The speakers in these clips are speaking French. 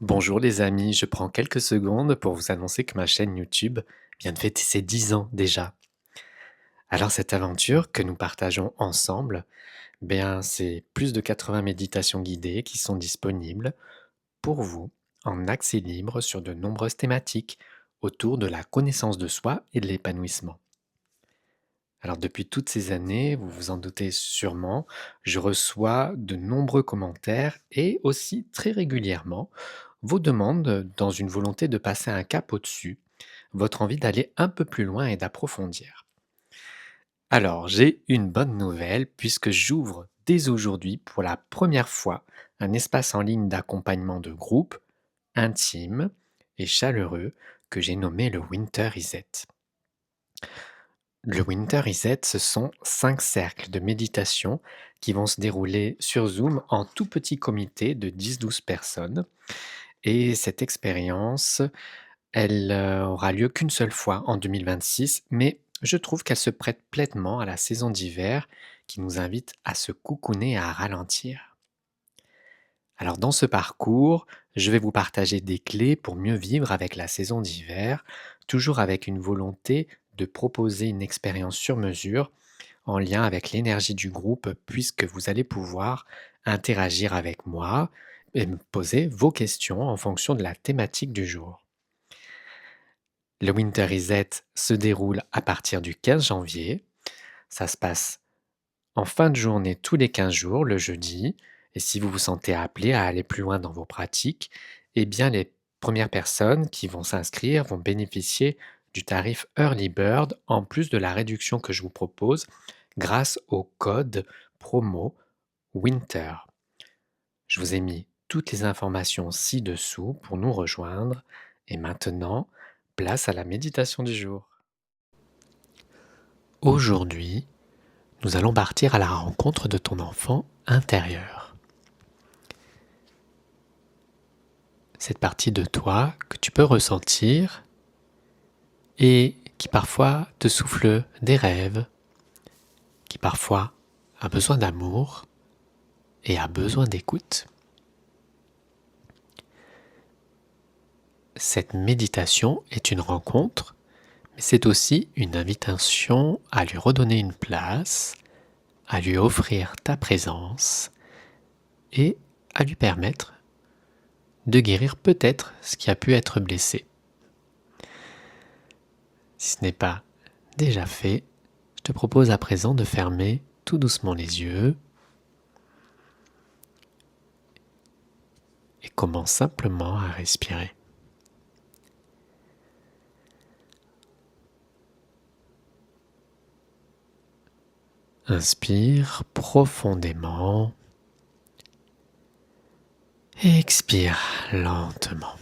Bonjour les amis, je prends quelques secondes pour vous annoncer que ma chaîne YouTube vient de fêter ses 10 ans déjà. Alors cette aventure que nous partageons ensemble, c'est plus de 80 méditations guidées qui sont disponibles pour vous en accès libre sur de nombreuses thématiques autour de la connaissance de soi et de l'épanouissement. Alors depuis toutes ces années, vous vous en doutez sûrement, je reçois de nombreux commentaires et aussi très régulièrement vos demandes dans une volonté de passer un cap au-dessus, votre envie d'aller un peu plus loin et d'approfondir. Alors j'ai une bonne nouvelle puisque j'ouvre dès aujourd'hui pour la première fois un espace en ligne d'accompagnement de groupe intime et chaleureux que j'ai nommé le Winter Reset. Le Winter Reset, ce sont 5 cercles de méditation qui vont se dérouler sur Zoom en tout petit comité de 10-12 personnes. Et cette expérience, elle aura lieu qu'une seule fois en 2026, mais je trouve qu'elle se prête pleinement à la saison d'hiver qui nous invite à se cocooner et à ralentir. Alors dans ce parcours, je vais vous partager des clés pour mieux vivre avec la saison d'hiver, toujours avec une volonté de proposer une expérience sur mesure en lien avec l'énergie du groupe puisque vous allez pouvoir interagir avec moi et me poser vos questions en fonction de la thématique du jour. Le Winter Reset se déroule à partir du 15 janvier. Ça se passe en fin de journée tous les 15 jours, le jeudi. Et si vous vous sentez appelé à aller plus loin dans vos pratiques, eh bien les premières personnes qui vont s'inscrire vont bénéficier du tarif Early Bird en plus de la réduction que je vous propose grâce au code promo Winter. Je vous ai mis toutes les informations ci-dessous pour nous rejoindre. Et maintenant, place à la méditation du jour. Aujourd'hui, nous allons partir à la rencontre de ton enfant intérieur. Cette partie de toi que tu peux ressentir et qui parfois te souffle des rêves, qui parfois a besoin d'amour et a besoin d'écoute. Cette méditation est une rencontre, mais c'est aussi une invitation à lui redonner une place, à lui offrir ta présence et à lui permettre de guérir peut-être ce qui a pu être blessé. Si ce n'est pas déjà fait, je te propose à présent de fermer tout doucement les yeux et commence simplement à respirer. Inspire profondément et expire lentement.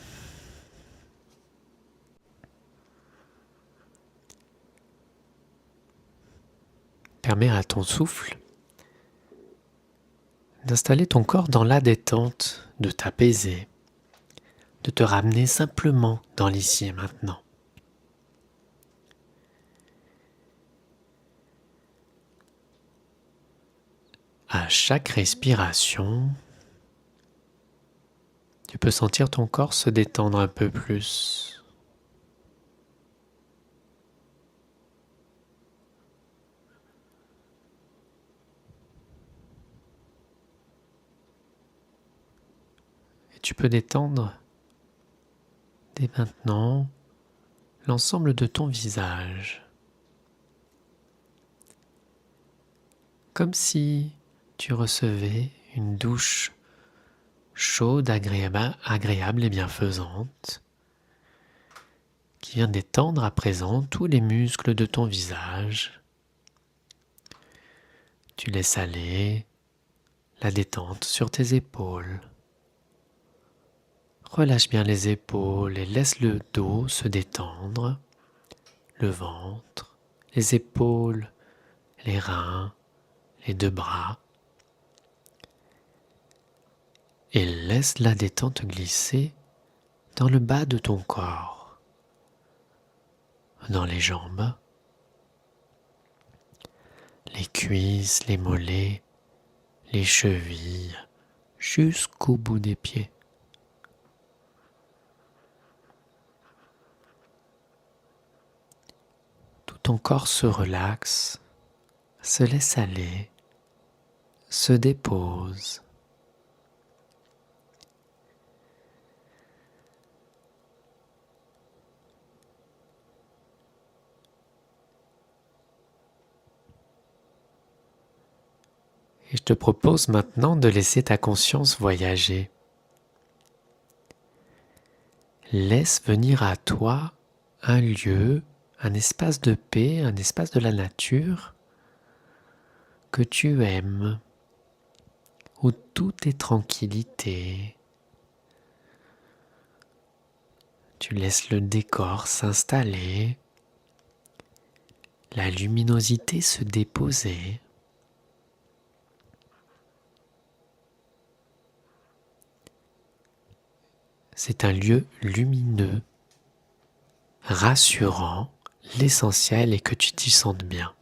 Permets à ton souffle d'installer ton corps dans la détente, de t'apaiser, de te ramener simplement dans l'ici et maintenant. À chaque respiration, tu peux sentir ton corps se détendre un peu plus. Et tu peux détendre dès maintenant l'ensemble de ton visage. Comme si tu recevais une douche chaude, agréable et bienfaisante, qui vient détendre à présent tous les muscles de ton visage. Tu laisses aller la détente sur tes épaules. Relâche bien les épaules et laisse le dos se détendre, le ventre, les épaules, les reins, les deux bras. Et laisse la détente glisser dans le bas de ton corps, dans les jambes, les cuisses, les mollets, les chevilles, jusqu'au bout des pieds. ton corps se relaxe, se laisse aller, se dépose. Et je te propose maintenant de laisser ta conscience voyager. Laisse venir à toi un lieu, un espace de paix, un espace de la nature que tu aimes, où tout est tranquillité. Tu laisses le décor s'installer, la luminosité se déposer. C'est un lieu lumineux, rassurant. L'essentiel est que tu t'y sentes bien.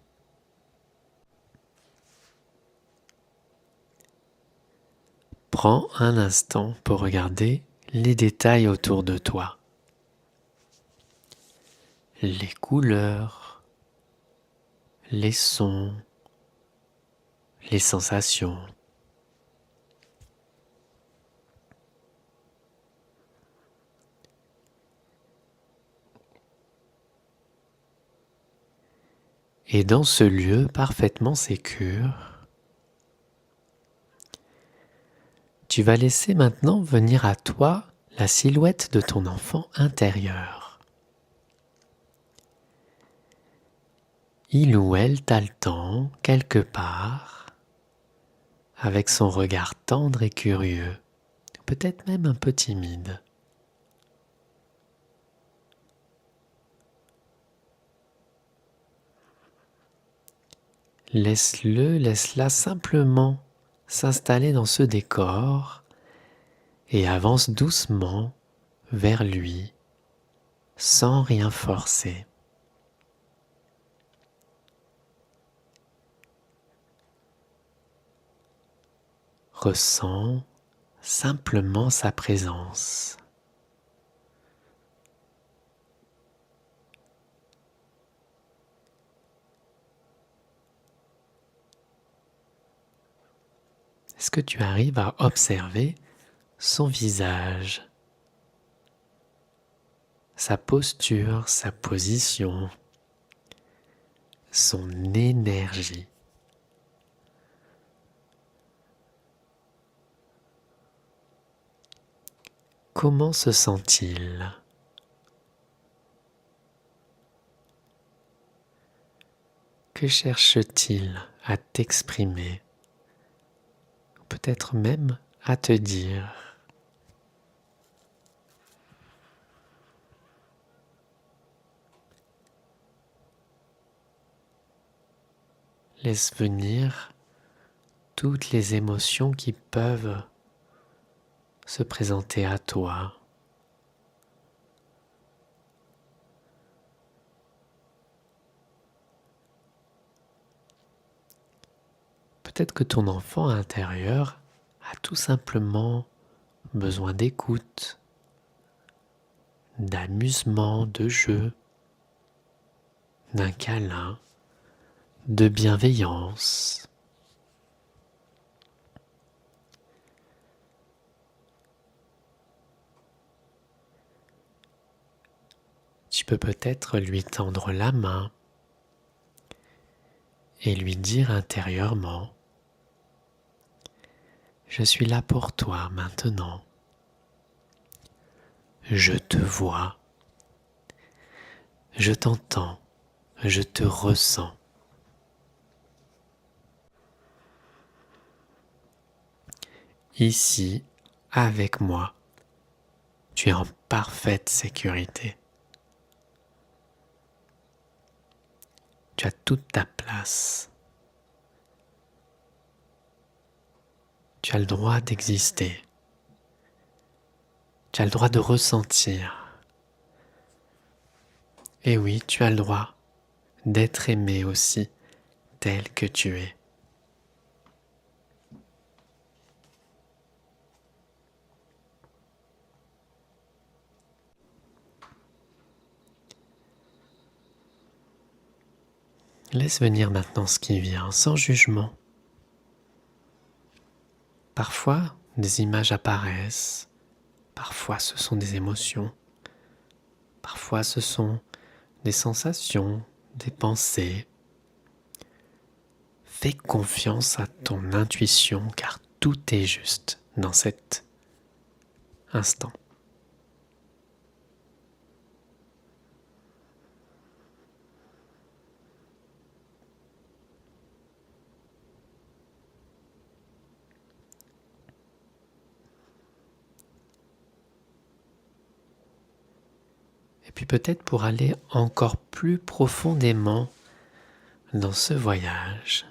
Prends un instant pour regarder les détails autour de toi. Les couleurs, les sons, les sensations. Et dans ce lieu parfaitement sécure, tu vas laisser maintenant venir à toi la silhouette de ton enfant intérieur. Il ou elle t'attend quelque part, avec son regard tendre et curieux, peut-être même un peu timide. Laisse-le, laisse-la simplement s'installer dans ce décor et avance doucement vers lui, sans rien forcer. Ressens simplement sa présence. Est-ce que tu arrives à observer son visage, sa posture, sa position, son énergie? Comment se sent-il? Que cherche-t-il à t'exprimer? Peut-être même à te dire. Laisse venir toutes les émotions qui peuvent se présenter à toi. Peut-être que ton enfant intérieur a tout simplement besoin d'écoute, d'amusement, de jeu, d'un câlin, de bienveillance. Tu peux peut-être lui tendre la main et lui dire intérieurement: je suis là pour toi maintenant. Je te vois, je t'entends, je te ressens. Ici, avec moi, tu es en parfaite sécurité. Tu as toute ta place. Tu as le droit d'exister. Tu as le droit de ressentir. Et oui, tu as le droit d'être aimé aussi, tel que tu es. Laisse venir maintenant ce qui vient, sans jugement. Parfois, des images apparaissent, parfois ce sont des émotions, parfois ce sont des sensations, des pensées. Fais confiance à ton intuition car tout est juste dans cet instant. Et puis peut-être pour aller encore plus profondément dans ce voyage,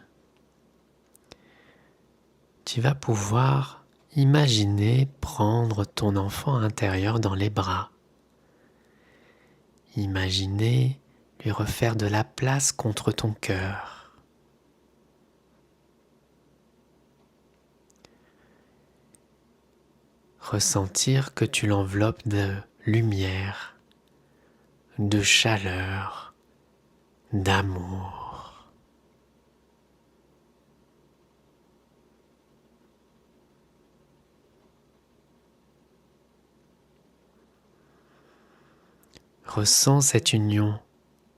tu vas pouvoir imaginer prendre ton enfant intérieur dans les bras. Imaginer lui refaire de la place contre ton cœur. Ressentir que tu l'enveloppes de lumière, de chaleur, d'amour. Ressens cette union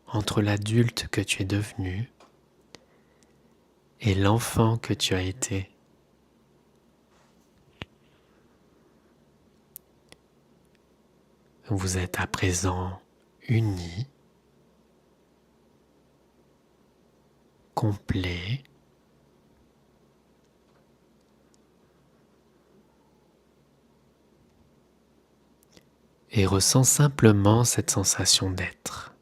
entre l'adulte que tu es devenu et l'enfant que tu as été. Vous êtes à présent unis, complets, et ressens simplement cette sensation d'être,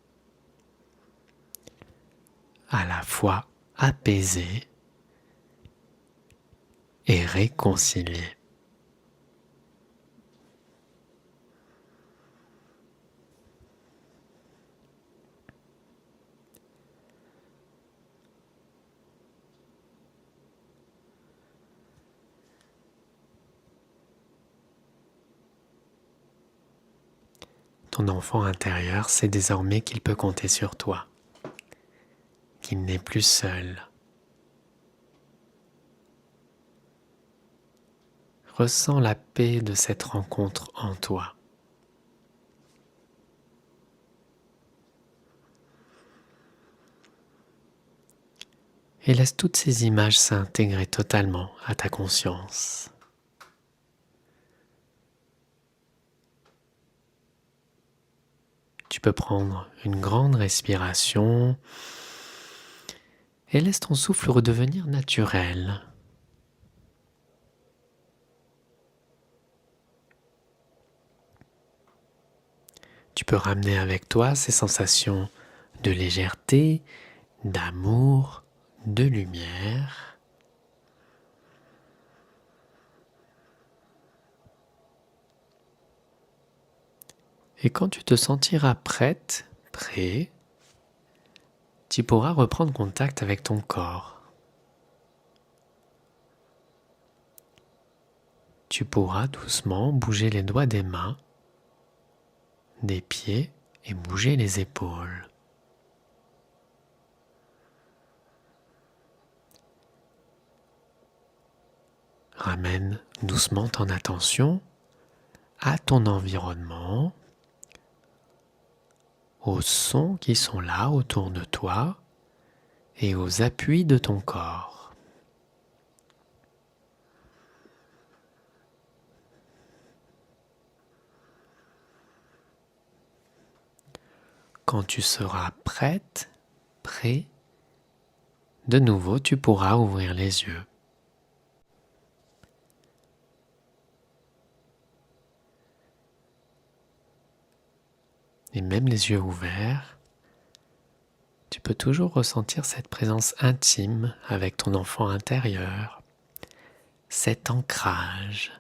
à la fois apaisé et réconcilié. Ton enfant intérieur sait désormais qu'il peut compter sur toi, qu'il n'est plus seul. Ressens la paix de cette rencontre en toi. Et laisse toutes ces images s'intégrer totalement à ta conscience. Tu peux prendre une grande respiration et laisse ton souffle redevenir naturel. Tu peux ramener avec toi ces sensations de légèreté, d'amour, de lumière. Et quand tu te sentiras prête, prêt, tu pourras reprendre contact avec ton corps. Tu pourras doucement bouger les doigts des mains, des pieds et bouger les épaules. Ramène doucement ton attention à ton environnement, aux sons qui sont là autour de toi et aux appuis de ton corps. Quand tu seras prête, prêt, de nouveau tu pourras ouvrir les yeux. Et même les yeux ouverts, tu peux toujours ressentir cette présence intime avec ton enfant intérieur, cet ancrage,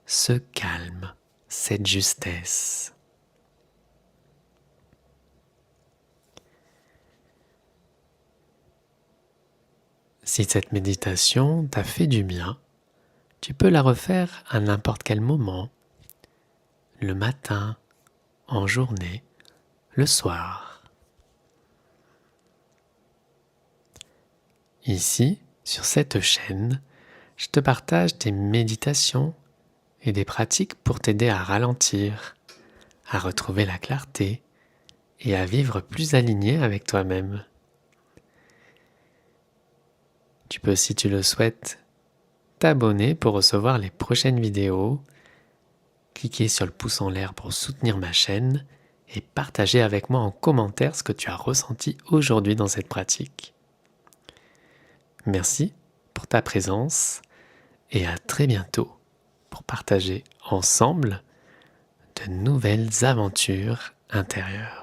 ce calme, cette justesse. Si cette méditation t'a fait du bien, tu peux la refaire à n'importe quel moment, le matin, en journée, le soir. Ici, sur cette chaîne, je te partage des méditations et des pratiques pour t'aider à ralentir, à retrouver la clarté et à vivre plus aligné avec toi-même. Tu peux, si tu le souhaites, t'abonner pour recevoir les prochaines vidéos, cliquer sur le pouce en l'air pour soutenir ma chaîne et partager avec moi en commentaire ce que tu as ressenti aujourd'hui dans cette pratique. Merci pour ta présence et à très bientôt pour partager ensemble de nouvelles aventures intérieures.